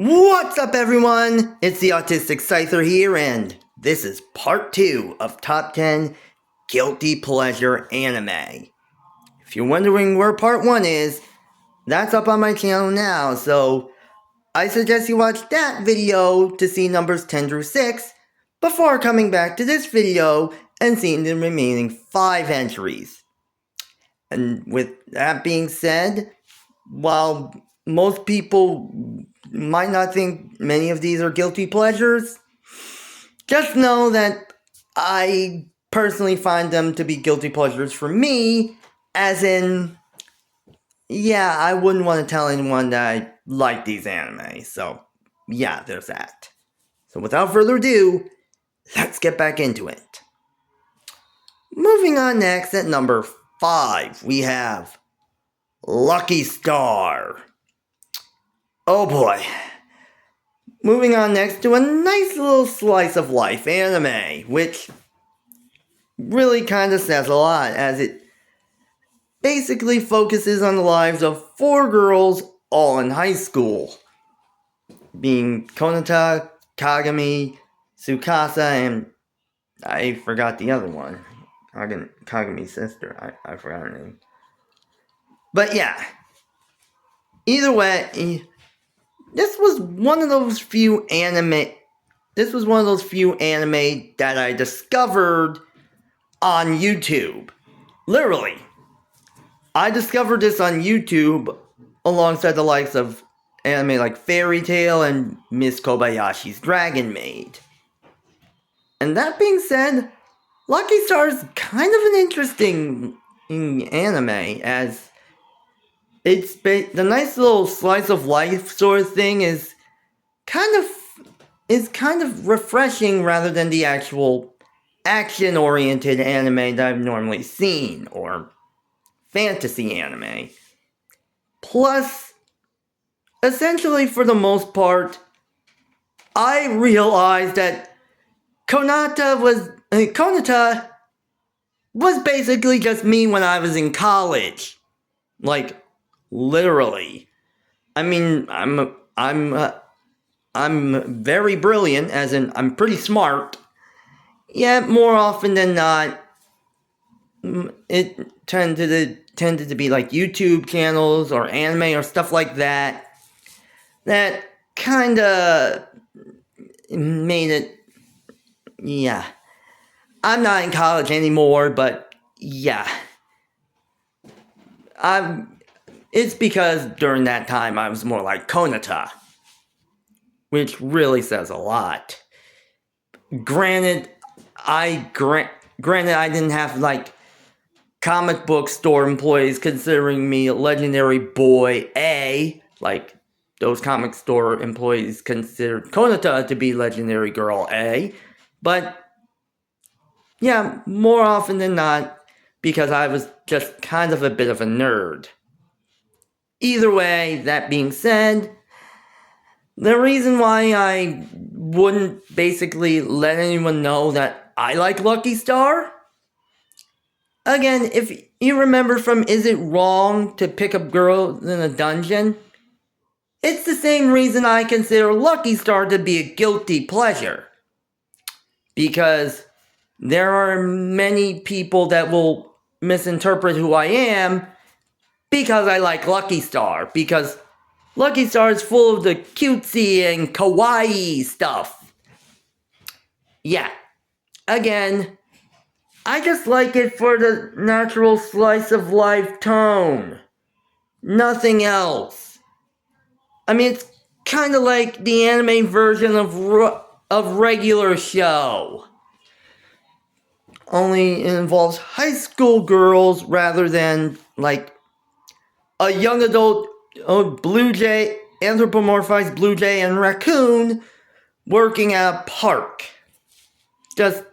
What's up, everyone? It's the Autistic Scyther here, and this is part 2 of Top 10 Guilty Pleasure Anime. If you're wondering where part 1 is, that's up on my channel now, so I suggest you watch that video to see numbers 10 through 6 before coming back to this video and seeing the remaining 5 entries. And with that being said, while most people might not think many of these are guilty pleasures, just know that I personally find them to be guilty pleasures for me, as in, yeah, I wouldn't want to tell anyone that I like these anime, so yeah, there's that. So without further ado, let's get back into it. Moving on next, at number 5, we have Lucky Star. Oh boy. Moving on next to a nice little slice of life anime, which really kind of says a lot, as it basically focuses on the lives of 4 girls all in high school, being Konata, Kagami, Tsukasa, and I forgot the other one. Kagami's sister. I forgot her name. But yeah. Either way, this was one of those few anime that I discovered on YouTube. Literally. I discovered this on YouTube alongside the likes of anime like Fairy Tail and Miss Kobayashi's Dragon Maid. And that being said, Lucky Star is kind of an interesting anime, as it's the nice little slice of life sort of thing is kind of refreshing rather than the actual action-oriented anime that I've normally seen, or fantasy anime. Plus, essentially for the most part, I realized that Konata was basically just me when I was in college. Like, literally. I mean, I'm very brilliant, as in I'm pretty smart. Yet more often than not, it tended to be like YouTube channels or anime or stuff like that that kinda made it. Yeah, I'm not in college anymore, but yeah, it's because during that time I was more like Konata, which really says a lot. Granted, I didn't have like comic book store employees considering me legendary boy A, like those comic store employees considered Konata to be legendary girl A, but yeah, more often than not, because I was just kind of a bit of a nerd. Either way, that being said, the reason why I wouldn't basically let anyone know that I like Lucky Star, again, if you remember from Is It Wrong to Pick Up Girls in a Dungeon, it's the same reason I consider Lucky Star to be a guilty pleasure. Because there are many people that will misinterpret who I am because I like Lucky Star. Because Lucky Star is full of the cutesy and kawaii stuff. Yeah. Again, I just like it for the natural slice of life tone. Nothing else. I mean, it's kind of like the anime version of regular show. Only it involves high school girls rather than, like, a young adult blue jay, anthropomorphized blue jay and raccoon working at a park. Just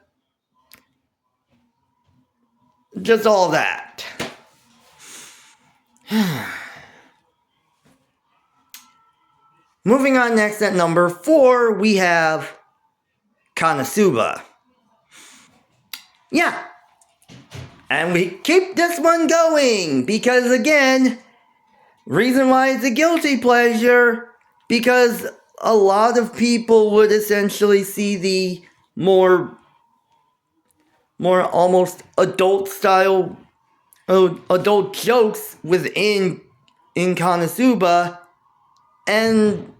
all that. Moving on next, at number 4, we have Konosuba. Yeah. And we keep this one going, because again, reason why it's a guilty pleasure, because a lot of people would essentially see the more almost adult style, adult jokes within Konosuba, and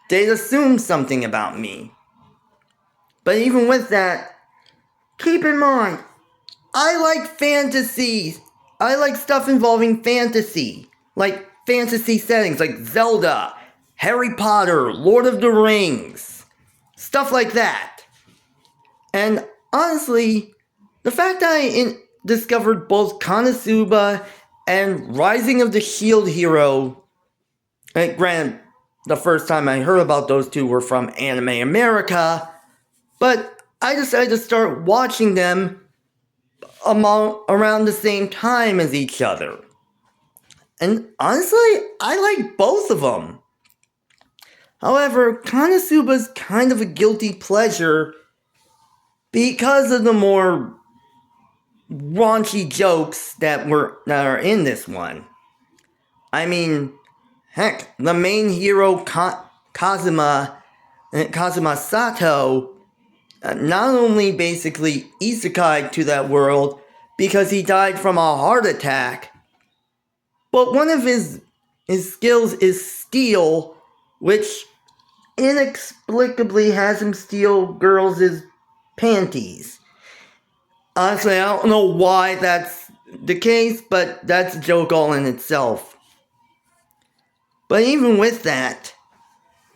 they'd assume something about me. But even with that, keep in mind, I like fantasy. I like stuff involving fantasy, like fantasy settings like Zelda, Harry Potter, Lord of the Rings, stuff like that. And honestly, the fact that I discovered both Konosuba and Rising of the Shield Hero, and granted, the first time I heard about those two were from Anime America, but I decided to start watching them around the same time as each other. And honestly, I like both of them. However, Konosuba's kind of a guilty pleasure because of the more raunchy jokes that are in this one. I mean, heck, the main hero Kazuma Sato not only basically isekai'd to that world because he died from a heart attack, but one of his skills is steal, which inexplicably has him steal girls' panties. Honestly, I don't know why that's the case, but that's a joke all in itself. But even with that,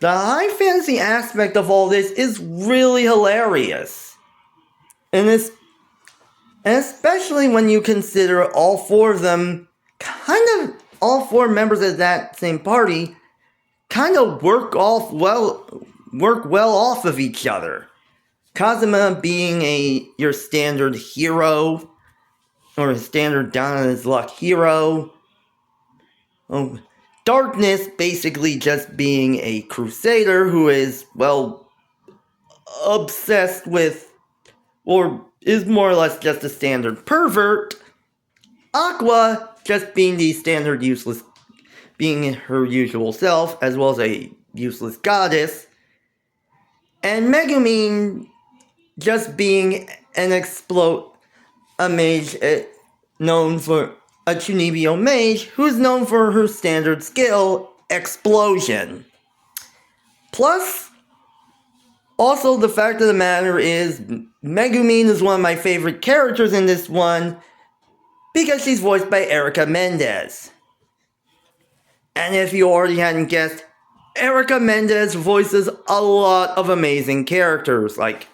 the high fantasy aspect of all this is really hilarious. And especially when you consider all four of them, all four members of that same party, kind of work well off of each other. Kazuma being your standard hero, or a standard down on his luck hero. Darkness basically just being a crusader who is, well, obsessed with, or is more or less just a standard pervert. Aqua just being the standard useless, being her usual self, as well as a useless goddess. And Megumin just being a mage known for a Chunibyo mage who's known for her standard skill, Explosion. Plus, also the fact of the matter is, Megumin is one of my favorite characters in this one because she's voiced by Erica Mendez. And if you already hadn't guessed, Erica Mendez voices a lot of amazing characters like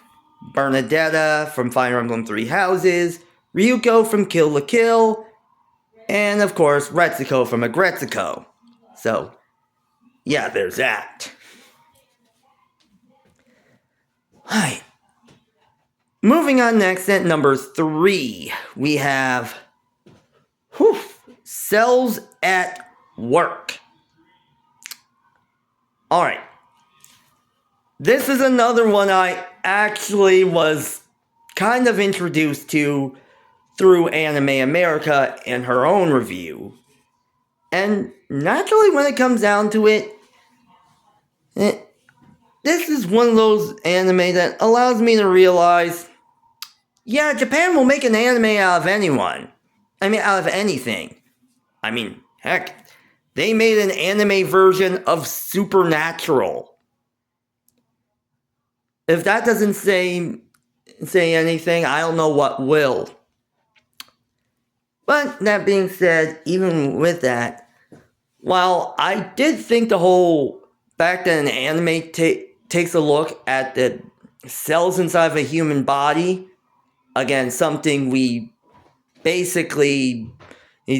Bernadetta from Fire Emblem Three Houses, Ryuko from Kill la Kill, and of course Retsuko from Aggretsuko. So, yeah, there's that. Alright. Moving on next at number 3, we have Cells at Work. Alright. This is another one I actually was kind of introduced to through Anime America in her own review. And naturally, when it comes down to it, this is one of those anime that allows me to realize, yeah, Japan will make an anime out of anyone. I mean, out of anything. I mean, heck, they made an anime version of Supernatural. If that doesn't say anything, I don't know what will. But that being said, even with that, while I did think the whole fact that an anime takes a look at the cells inside of a human body, again, something we basically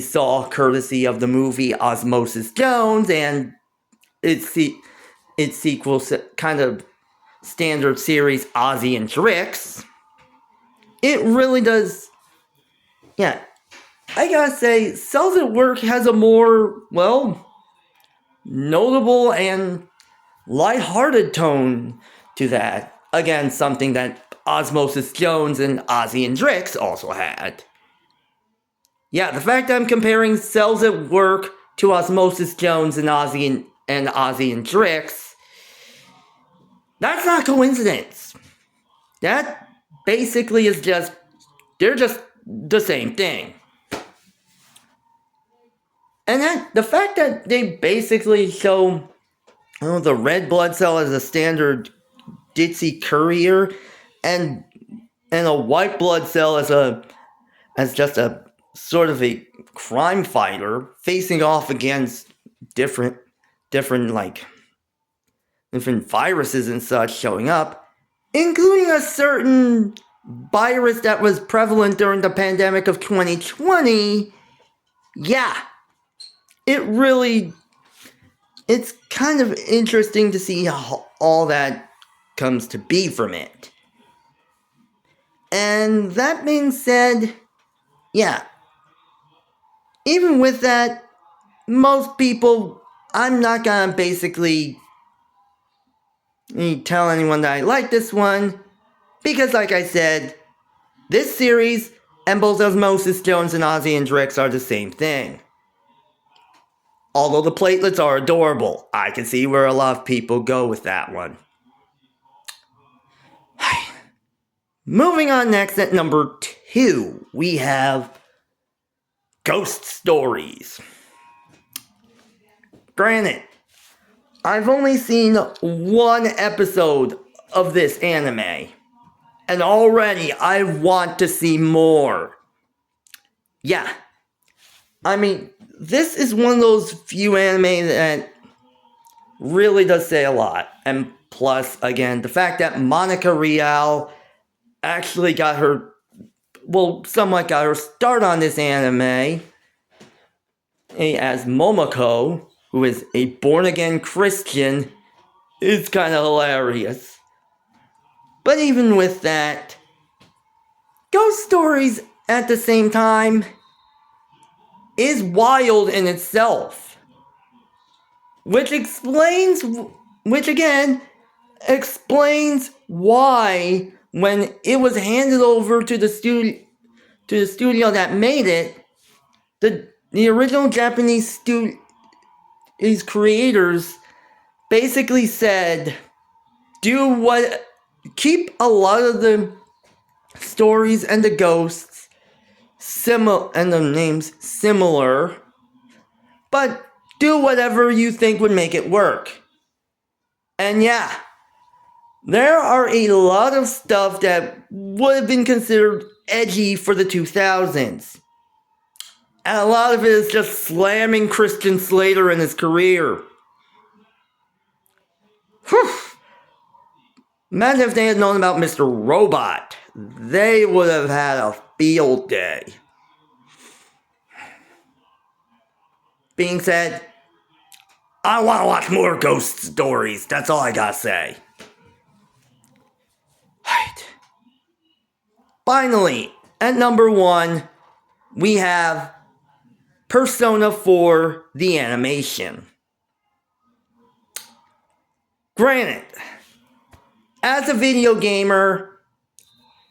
saw courtesy of the movie Osmosis Jones and its sequel, kind of standard series Ozzy and Drix. It really does, yeah. I gotta say, Cells at Work has a more, well, notable and lighthearted tone to that. Again, something that Osmosis Jones and Ozzy and Drix also had. Yeah, the fact that I'm comparing Cells at Work to Osmosis Jones and Ozzy and Drix, That's not coincidence. That basically is just, they're just the same thing. And then the fact that they basically show the red blood cell as a standard ditzy courier and a white blood cell as just a sort of a crime fighter facing off against different viruses and such showing up, including a certain virus that was prevalent during the pandemic of 2020. Yeah, it's kind of interesting to see how all that comes to be from it. And that being said, yeah, even with that, most people, I'm not gonna basically tell anyone that I like this one, because like I said, this series and both Osmosis Jones and Ozzy and Drix are the same thing. Although the platelets are adorable, I can see where a lot of people go with that one. Moving on next, at number 2, we have Ghost Stories. Granted, I've only seen one episode of this anime, and already I want to see more. Yeah, I mean, this is one of those few anime that really does say a lot. And plus, again, the fact that Monica Rial actually somewhat got her start on this anime as Momoko, who is a born-again Christian, is kind of hilarious. But even with that, Ghost Stories at the same time is wild in itself. Which again explains why, when it was handed over to the studio that made it, the original Japanese creators basically said, keep a lot of the stories and the ghosts and the names similar, but do whatever you think would make it work. And yeah, there are a lot of stuff that would have been considered edgy for the 2000s. And a lot of it is just slamming Christian Slater in his career. Whew. Imagine if they had known about Mr. Robot. They would have had a field day. Being said, I want to watch more Ghost Stories. That's all I gotta say. Right. Finally, at number 1, we have Persona 4, the animation. Granted, as a video gamer,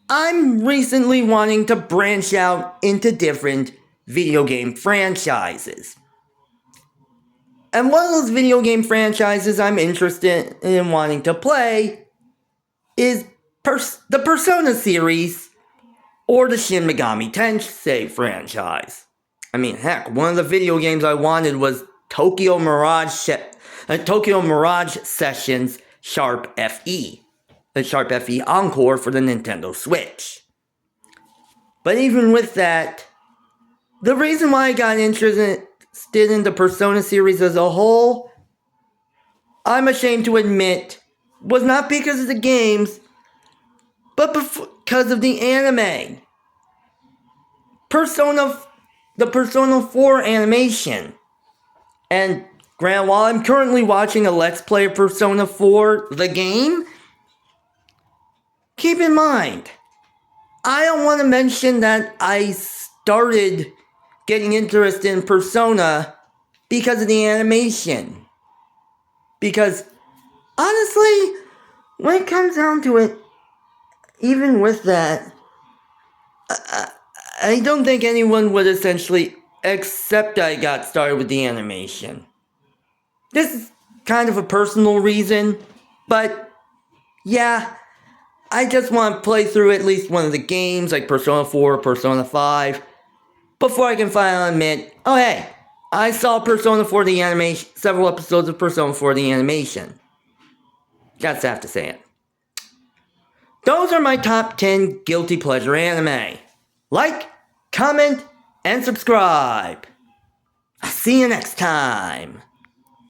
I'm recently wanting to branch out into different video game franchises. And one of those video game franchises I'm interested in wanting to play is the Persona series or the Shin Megami Tensei franchise. I mean, heck, one of the video games I wanted was Tokyo Mirage Sessions Sharp FE. The Sharp FE Encore for the Nintendo Switch. But even with that, the reason why I got interested in the Persona series as a whole, I'm ashamed to admit, was not because of the games, but because of the anime. The Persona 4 animation. And granted, while I'm currently watching a Let's Play of Persona 4, the game, keep in mind, I don't want to mention that I started getting interested in Persona because of the animation. Because, honestly, when it comes down to it, even with that, I don't think anyone would essentially accept I got started with the animation. This is kind of a personal reason, but Yeah, I just want to play through at least one of the games, like Persona 4 or Persona 5, before I can finally admit, oh hey, I saw Persona 4 the animation, several episodes of Persona 4 the animation. Just have to say it. Those are my top 10 guilty pleasure anime. Like, comment, and subscribe. I'll see you next time.